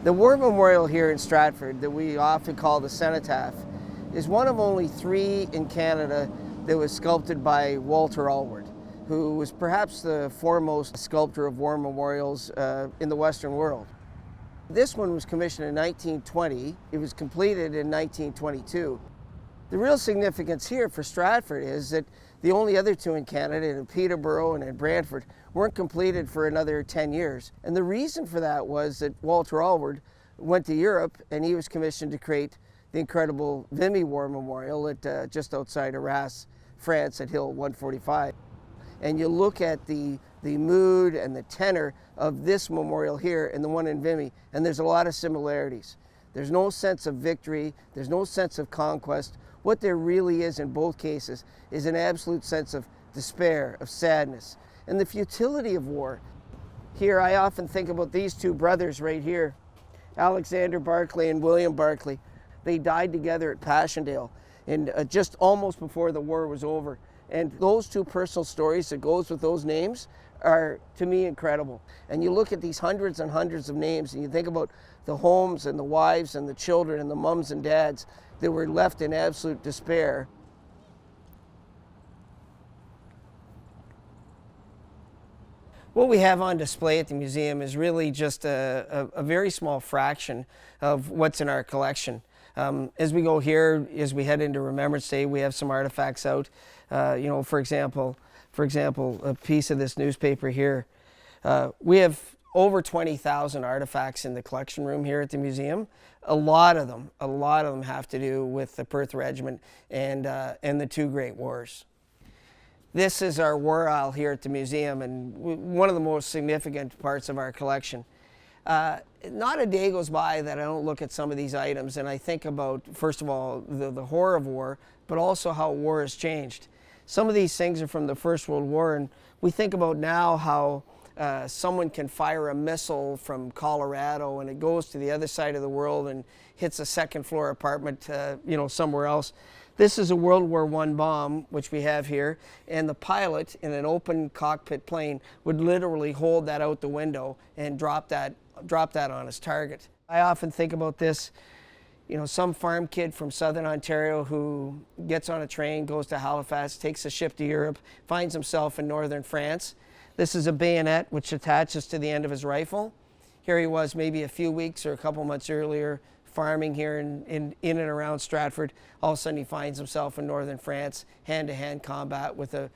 The war memorial here in Stratford that we often call the Cenotaph is one of only 3 in Canada that was sculpted by Walter Allward, who was perhaps the foremost sculptor of war memorials in the Western world. This one was commissioned in 1920. It was completed in 1922. The real significance here for Stratford is that the only other 2 in Canada, in Peterborough and in Brantford, weren't completed for another 10 years. And the reason for that was that Walter Allward went to Europe and he was commissioned to create the incredible Vimy War Memorial at just outside Arras, France at Hill 145. And you look at the mood and the tenor of this memorial here and the one in Vimy, and there's a lot of similarities. There's no sense of victory, there's no sense of conquest. What there really is in both cases is an absolute sense of despair, of sadness, and the futility of war. Here I often think about these 2 brothers right here, Alexander Barclay and William Barclay. They died together at Passchendaele just almost before the war was over. And those 2 personal stories that goes with those names are, to me, incredible. And you look at these hundreds and hundreds of names and you think about the homes and the wives and the children and the mums and dads that were left in absolute despair. What we have on display at the museum is really just a very small fraction of what's in our collection. As we go here, as we head into Remembrance Day, we have some artifacts out. For example, a piece of this newspaper here. We have over 20,000 artifacts in the collection room here at the museum. A lot of them have to do with the Perth Regiment and the 2 Great Wars. This is our war aisle here at the museum, and one of the most significant parts of our collection. Not a day goes by that I don't look at some of these items and I think about, first of all, the horror of war, but also how war has changed. Some of these things are from the First World War, and we think about now how someone can fire a missile from Colorado and it goes to the other side of the world and hits a 2nd floor apartment somewhere else. This is a World War I bomb, which we have here, and the pilot in an open cockpit plane would literally hold that out the window and drop that on his target. I often think about this, some farm kid from southern Ontario who gets on a train, goes to Halifax, takes a ship to Europe, finds himself in northern France. This is a bayonet which attaches to the end of his rifle. Here he was maybe a few weeks or a couple months earlier farming here in and around Stratford. All of a sudden he finds himself in northern France, hand-to-hand combat with a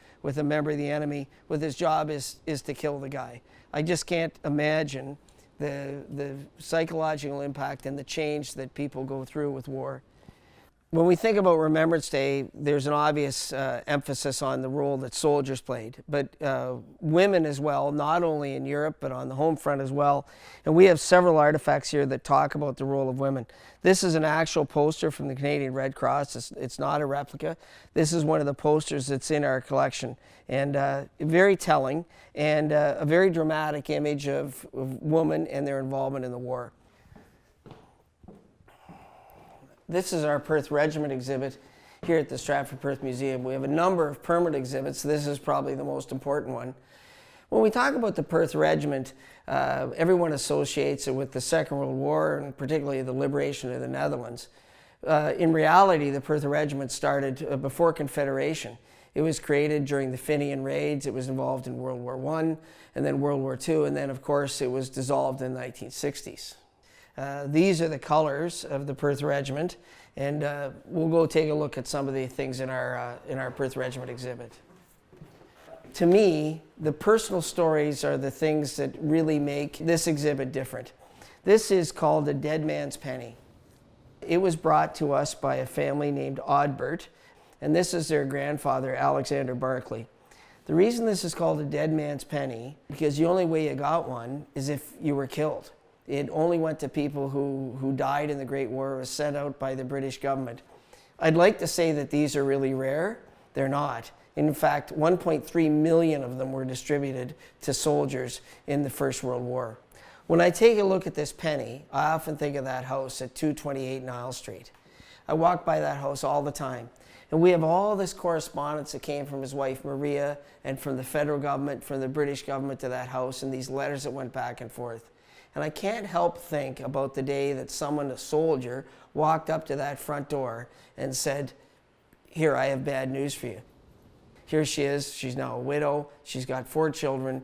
member of the enemy, with his job is to kill the guy. I just can't imagine the psychological impact and the change that people go through with war. When we think about Remembrance Day, there's an obvious emphasis on the role that soldiers played, but women as well, not only in Europe, but on the home front as well. And we have several artifacts here that talk about the role of women. This is an actual poster from the Canadian Red Cross. It's not a replica. This is one of the posters that's in our collection, and very telling and a very dramatic image of women and their involvement in the war. This is our Perth Regiment exhibit here at the Stratford Perth Museum. We have a number of permanent exhibits. This is probably the most important one. When we talk about the Perth Regiment, everyone associates it with the Second World War and particularly the liberation of the Netherlands. In reality, the Perth Regiment started before Confederation. It was created during the Fenian raids. It was involved in World War I and then World War II, and then of course it was dissolved in the 1960s. These are the colors of the Perth Regiment, and we'll go take a look at some of the things in our Perth Regiment exhibit. To me, the personal stories are the things that really make this exhibit different. This is called a dead man's penny. It was brought to us by a family named Odbert, and this is their grandfather, Alexander Barclay. The reason this is called a dead man's penny, because the only way you got one is if you were killed. It only went to people who died in the Great War or was sent out by the British government. I'd like to say that these are really rare. They're not. In fact, 1.3 million of them were distributed to soldiers in the First World War. When I take a look at this penny, I often think of that house at 228 Nile Street. I walk by that house all the time. And we have all this correspondence that came from his wife Maria and from the federal government, from the British government to that house, and these letters that went back and forth. And I can't help think about the day that someone, a soldier, walked up to that front door and said, "Here, I have bad news for you." Here she is, she's now a widow, she's got 4 children,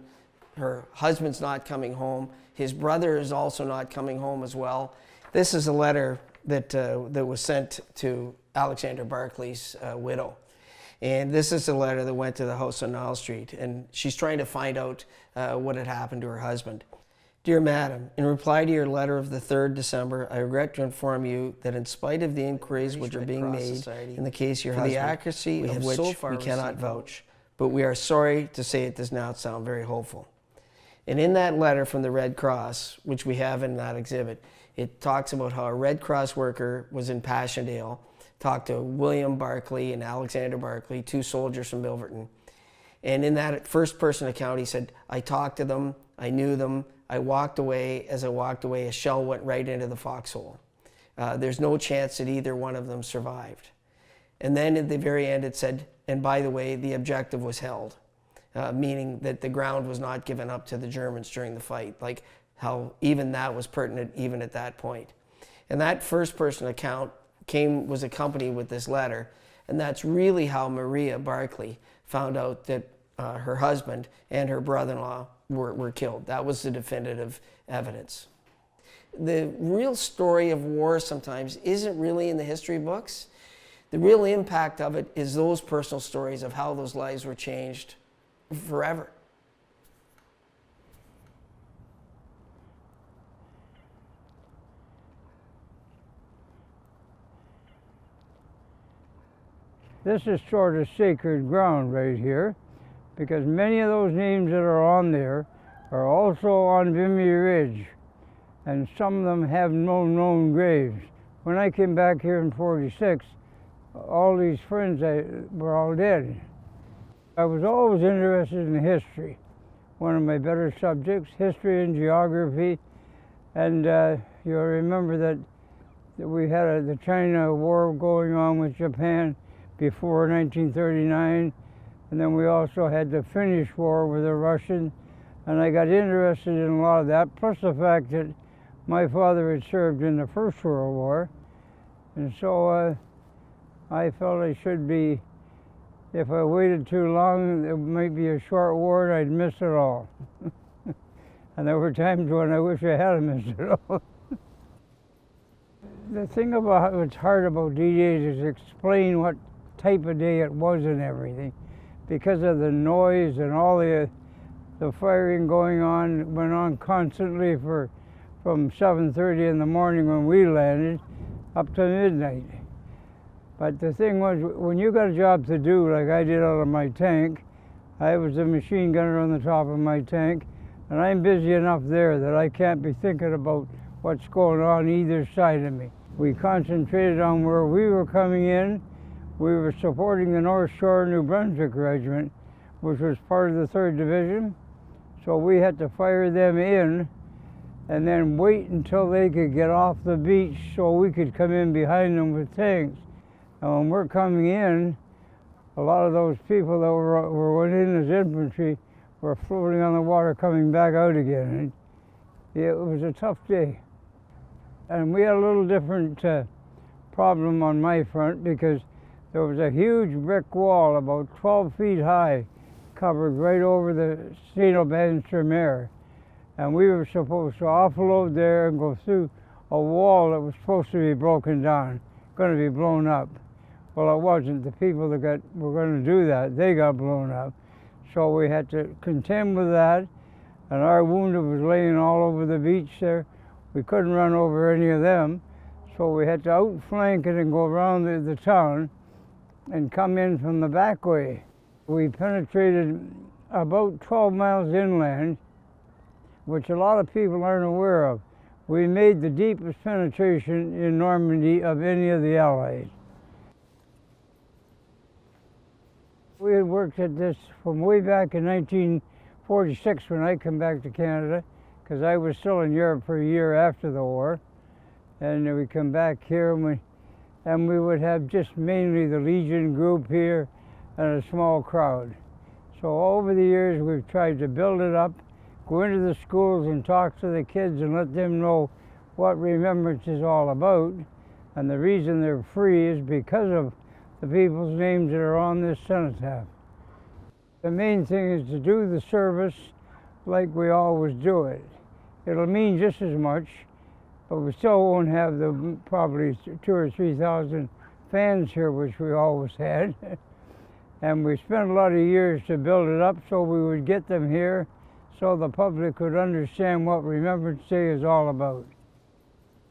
her husband's not coming home, his brother is also not coming home as well. This is a letter that was sent to Alexander Barclay's widow. And this is a letter that went to the house on Nile Street, and she's trying to find out what had happened to her husband. "Dear Madam, in reply to your letter of the 3rd December, I regret to inform you that in spite of the inquiries which are being made in the case of your husband, the accuracy of which we cannot vouch, but we are sorry to say it does not sound very hopeful." And in that letter from the Red Cross, which we have in that exhibit, it talks about how a Red Cross worker was in Passchendaele, talked to William Barclay and Alexander Barclay, 2 soldiers from Milverton. And in that first person account, he said, "I talked to them, I knew them, I walked away. As I walked away, a shell went right into the foxhole. There's no chance that either one of them survived." And then at the very end it said, "And by the way, the objective was held," meaning that the ground was not given up to the Germans during the fight, like how even that was pertinent even at that point. And that first person account was accompanied with this letter, and that's really how Maria Barclay found out that her husband and her brother-in-law were killed. That was the definitive evidence. The real story of war sometimes isn't really in the history books. The real impact of it is those personal stories of how those lives were changed forever. This is sort of sacred ground right here, because many of those names that are on there are also on Vimy Ridge, and some of them have no known graves. When I came back here in '46, all these friends were all dead. I was always interested in history. One of my better subjects, history and geography, and you'll remember that we had the China War going on with Japan before 1939, and then we also had the Finnish War with the Russians, and I got interested in a lot of that, plus the fact that my father had served in the First World War, and so I felt I should be, if I waited too long, it might be a short war and I'd miss it all. And there were times when I wish I hadn't missed it all. The thing about what's hard about D-Day is explain what type of day it was and everything, because of the noise and all the firing going on, went on constantly from 7:30 in the morning when we landed up to midnight. But the thing was, when you got a job to do, like I did out of my tank, I was a machine gunner on the top of my tank, and I'm busy enough there that I can't be thinking about what's going on either side of me. We concentrated on where we were coming in. We were supporting the North Shore New Brunswick Regiment, which was part of the 3rd Division. So we had to fire them in and then wait until they could get off the beach so we could come in behind them with tanks. And when we're coming in, a lot of those people that went in as infantry were floating on the water coming back out again. And it was a tough day. And we had a little different problem on my front, because there was a huge brick wall about 12 feet high covered right over the Cenotaph, and we were supposed to offload there and go through a wall that was supposed to be broken down, going to be blown up. Well, it wasn't. The people that were going to do that, they got blown up. So we had to contend with that, and our wounded was laying all over the beach there. We couldn't run over any of them, so we had to outflank it and go around the town and come in from the back way. We penetrated about 12 miles inland, which a lot of people aren't aware of. We made the deepest penetration in Normandy of any of the Allies. We had worked at this from way back in 1946 when I came back to Canada, because I was still in Europe for a year after the war. And we come back here and we would have just mainly the Legion group here and a small crowd. So over the years we've tried to build it up, go into the schools and talk to the kids and let them know what Remembrance is all about. And the reason they're free is because of the people's names that are on this cenotaph. The main thing is to do the service like we always do it. It'll mean just as much, but we still won't have the probably 2,000 or 3,000 fans here, which we always had. And we spent a lot of years to build it up so we would get them here so the public could understand what Remembrance Day is all about.